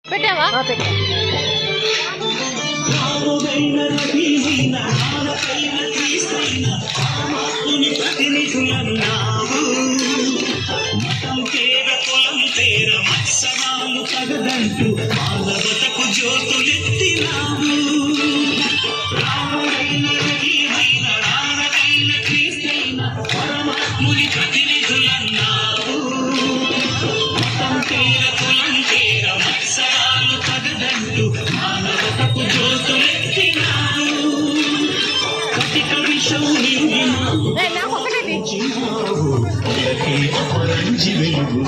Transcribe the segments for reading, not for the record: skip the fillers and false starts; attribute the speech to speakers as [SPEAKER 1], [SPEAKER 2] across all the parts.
[SPEAKER 1] పెట్టావా?
[SPEAKER 2] తగదంటూ మానవతకు జ్యోతులెత్తినావు. రాముడైన రహీమైన రానకైన క్రీస్తైన పరమాత్ముని ప్రతినిధులన్నావు. మతం పేర కులం పేర మత్సరాలు తగదంటూ మానవతకు జ్యోతులెత్తినావు. కటిక విషం నిండినావు అపరంజి వెలుగు.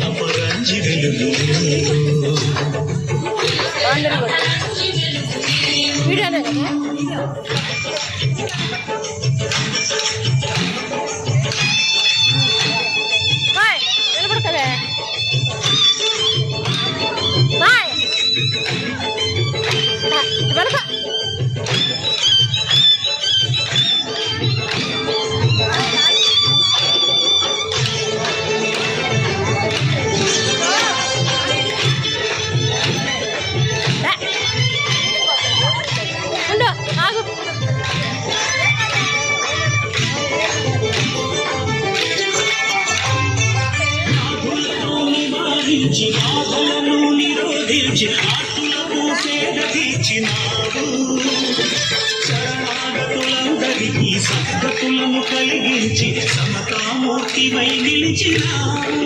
[SPEAKER 2] అపరంజి వెలుగు
[SPEAKER 1] నిలబడతావే
[SPEAKER 2] బాధలను నిరోధించి ఆత్మకు సేద తీర్చినావు. శరణాగతులందరికీ సద్గతులను కలిగించి సమతామూర్తివై నిలిచినావు.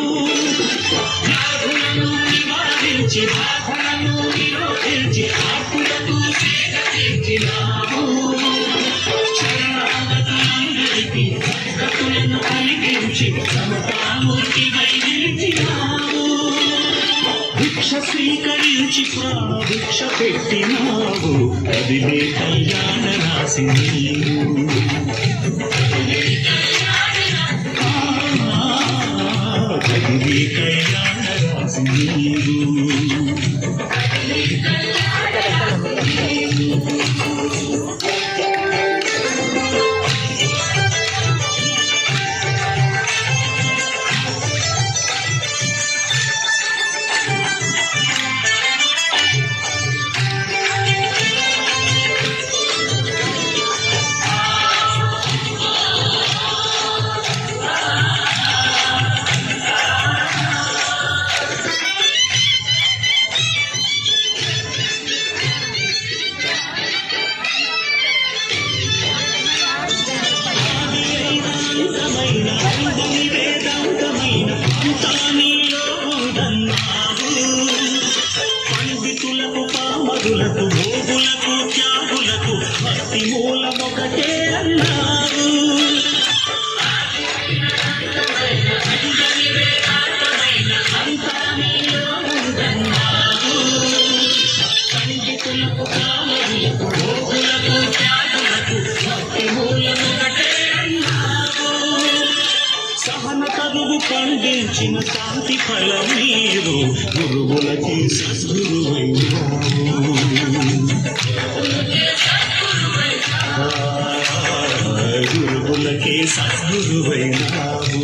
[SPEAKER 2] వ్యాధులను నివారించి బాధలను నిరోధించి ఆత్మకు సేద తీర్చినావు. శరణాగతులందరికీ సద్గతులను కలిగించి సమతామూర్తివై నిలిచినావు. భిక్ష స్వీకరించి ప్రాణభిక్ష పెట్టినావు. కదిలే కళ్యాణ రాసి నీవు. కదిలే కళ్యాణ రాసి నీవు. పండితులకు పామరులకు భోగులకు త్యాగులకు భక్తి మూలమొకటే అన్నావు. పండితులకు పామరులకు భోగులకు త్యాగులకు భక్తి మూలమొకటే అన్నావు. సహన కరువు పండించిన శాంతి ఫలం నీరు. గురువులకి సద్గురువైనావు. గురువులకి సద్గురువైనావు.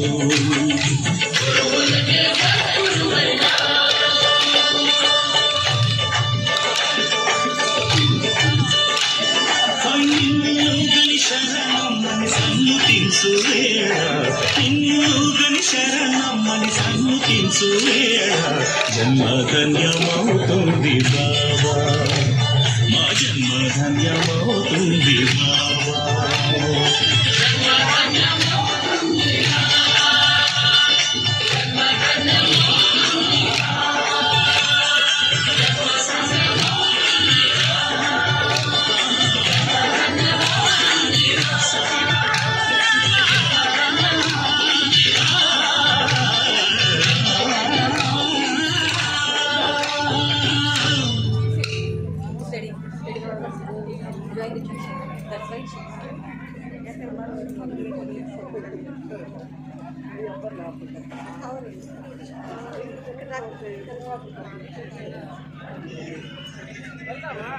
[SPEAKER 2] శరణమ్మని సన్నుతించు వేళ, నిన్నుగని శరణమ్మని సన్నుతించు వేళ జన్మ ధన్యమవుతుంది బాబా. మా జన్మ ధన్యమవుతుంది బాబా.
[SPEAKER 1] వెళ్దామా?